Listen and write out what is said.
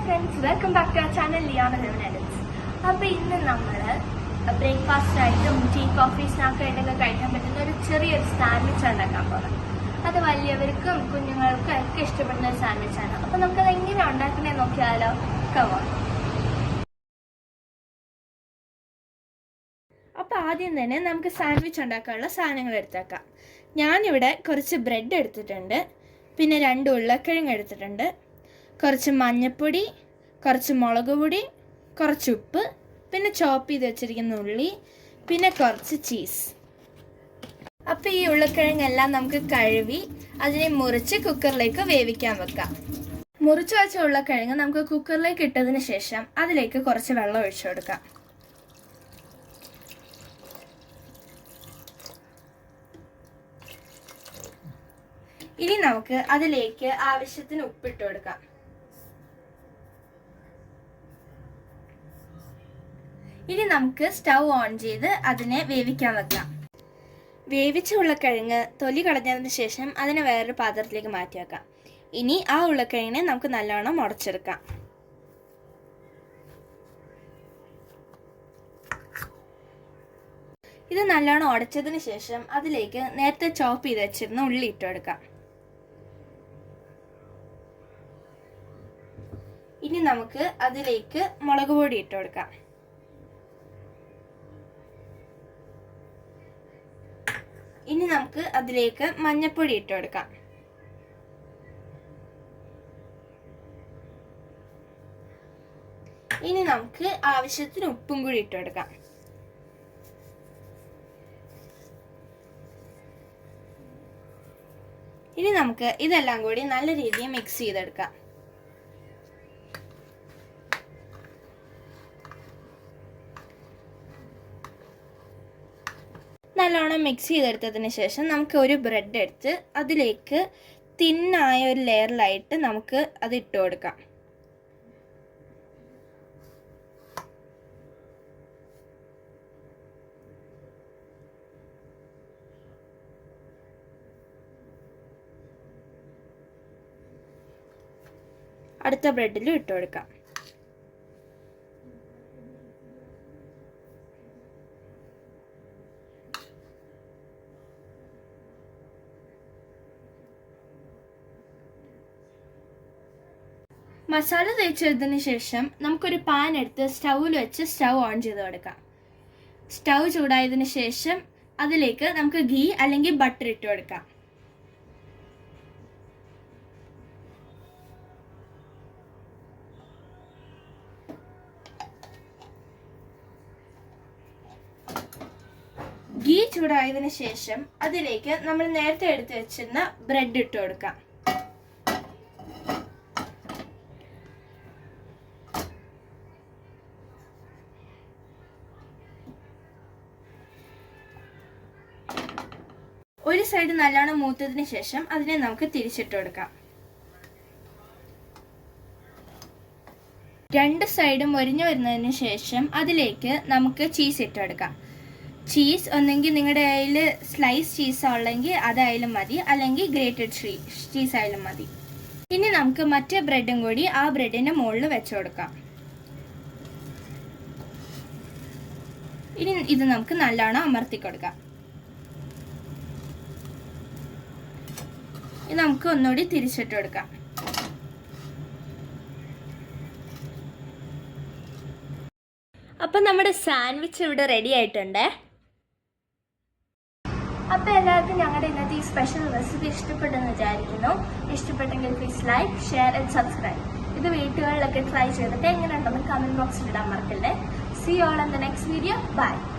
Friends, welcome back to our channel Liyana eleven edits. അപ്പോൾ ഇന്ന് നമ്മൾ ബ്രേക്ക്ഫാസ്റ്റ് ആയിട്ടും ടീ കോഫി സ്നാക്ക് ആയിട്ടൊക്കെ കഴിക്കാൻ പറ്റുന്ന ഒരു ചെറിയൊരു സാൻഡ്വിച്ച് ഉണ്ടാക്കാൻ പോകുന്നത്. അത് വലിയവർക്കും കുഞ്ഞുങ്ങൾക്കും ഒക്കെ ഇഷ്ടപ്പെടുന്ന ഒരു സാൻഡ്വിച്ചാണ്. അപ്പോൾ നമുക്കത് എങ്ങനെയാണ് ഉണ്ടാക്കുന്നത് നോക്കിയാലോ? കമോൺ. അപ്പോൾ ആദ്യം തന്നെ നമുക്ക് സാൻഡ്വിച്ച് ഉണ്ടാക്കാനുള്ള സാധനങ്ങൾ എടുത്തേക്കാം. ഞാനിവിടെ കുറച്ച് ബ്രെഡ് എടുത്തിട്ടുണ്ട്, പിന്നെ 2 ഉരുളക്കിഴങ്ങ് എടുത്തിട്ടുണ്ട്, കുറച്ച് മഞ്ഞൾപ്പൊടി, കുറച്ച് മുളക് പൊടി, കുറച്ച് ഉപ്പ്, പിന്നെ ചോപ്പ് ചെയ്ത് വെച്ചിരിക്കുന്ന ഉള്ളി, പിന്നെ കുറച്ച് ചീസ്. അപ്പോൾ ഈ ഉരുളക്കിഴങ്ങെല്ലാം നമുക്ക് കഴുകി അതിനെ മുറിച്ച് കുക്കറിലേക്ക് വേവിക്കാൻ വെക്കാം. മുറിച്ച് വെച്ച ഉരുളക്കിഴങ്ങ് നമുക്ക് കുക്കറിലേക്ക് ഇട്ടതിന് ശേഷം അതിലേക്ക് കുറച്ച് വെള്ളം ഒഴിച്ചു കൊടുക്കാം. ഇനി നമുക്ക് അതിലേക്ക് ആവശ്യത്തിന് ഉപ്പിട്ട് കൊടുക്കാം. ഇനി നമുക്ക് സ്റ്റൗ ഓൺ ചെയ്ത് അതിനെ വേവിക്കാൻ വെക്കാം. വേവിച്ച ഉരുളക്കിഴങ്ങ് തൊലി കളഞ്ഞതിന് ശേഷം അതിനെ വേറൊരു പാത്രത്തിലേക്ക് മാറ്റി വെക്കാം. ഇനി ആ ഉരുളക്കിഴങ്ങിനെ നമുക്ക് നല്ലോണം ഉടച്ചെടുക്കാം. ഇത് നല്ലോണം ഉടച്ചതിന് ശേഷം അതിലേക്ക് നേരത്തെ ചോപ്പ് ചെയ്ത് വെച്ചിരുന്ന ഉള്ളി ഇട്ട് കൊടുക്കാം. ഇനി നമുക്ക് അതിലേക്ക് മുളക് പൊടി ഇട്ട് കൊടുക്കാം. ഇനി നമുക്ക് അതിലേക്ക് മഞ്ഞൾപ്പൊടി ഇട്ട് കൊടുക്കാം. ഇനി നമുക്ക് ആവശ്യത്തിന് ഉപ്പും കൂടി ഇട്ട് കൊടുക്കാം. ഇനി നമുക്ക് ഇതെല്ലാം കൂടി നല്ല രീതിയിൽ മിക്സ് ചെയ്തെടുക്കാം. നല്ലോണം മിക്സ് ചെയ്തെടുത്തതിന് ശേഷം നമുക്ക് ഒരു ബ്രെഡ് എടുത്ത് അതിലേക്ക് തിന്നായ ഒരു ലെയറിലായിട്ട് നമുക്ക് അത് ഇട്ട് കൊടുക്കാം. അടുത്ത ബ്രെഡിലും ഇട്ട് കൊടുക്കാം. മസാല തേച്ചതിന് ശേഷം നമുക്കൊരു പാൻ എടുത്ത് സ്റ്റൗവിൽ വെച്ച് സ്റ്റൗ ഓൺ ചെയ്ത് കൊടുക്കാം. സ്റ്റൗ ചൂടായതിനു ശേഷം അതിലേക്ക് നമുക്ക് ഗീ അല്ലെങ്കിൽ ബട്ടർ ഇട്ട് കൊടുക്കാം. ഗീ ചൂടായതിനു ശേഷം അതിലേക്ക് നമ്മൾ നേരത്തെ എടുത്ത് വെച്ചിരുന്ന ബ്രെഡ് ഇട്ട് കൊടുക്കാം. ഒരു സൈഡ് നല്ലോണം മൂത്തതിന് ശേഷം അതിനെ നമുക്ക് തിരിച്ചിട്ട് കൊടുക്കാം. 2 സൈഡും മൊരിഞ്ഞു വരുന്നതിന് ശേഷം അതിലേക്ക് നമുക്ക് ചീസ് ഇട്ട് കൊടുക്കാം. ചീസ് ഒന്നെങ്കിൽ നിങ്ങളുടെ കയ്യിൽ സ്ലൈസ് ചീസ് ഉള്ളെങ്കിൽ അതായാലും മതി, അല്ലെങ്കിൽ ഗ്രേറ്റഡ് ചീസ് ആയാലും മതി. ഇനി നമുക്ക് മറ്റേ ബ്രെഡും കൂടി ആ ബ്രെഡിന്റെ മുകളിൽ വെച്ച് കൊടുക്കാം. ഇനി ഇത് നമുക്ക് നല്ലോണം അമർത്തി കൊടുക്കാം. ഇത് നമുക്ക് ഒന്നുകൂടി തിരിച്ചിട്ട് കൊടുക്കാം. അപ്പം നമ്മുടെ സാൻഡ്വിച്ച് ഇവിടെ റെഡി ആയിട്ടുണ്ട്. അപ്പോൾ എല്ലാവർക്കും ഞങ്ങളുടെ ഇന്നത്തെ ഈ സ്പെഷ്യൽ റെസിപ്പി ഇഷ്ടപ്പെട്ടെന്ന് വിചാരിക്കുന്നു. ഇഷ്ടപ്പെട്ടെങ്കിൽ please like, share and subscribe. ഇത് വീട്ടുകളിലൊക്കെ ട്രൈ ചെയ്തിട്ട് എങ്ങനെയുണ്ടെന്ന് കമൻറ്റ് ബോക്സിൽ ഇടാൻ മറക്കല്ലേ. See you all in the next video. Bye.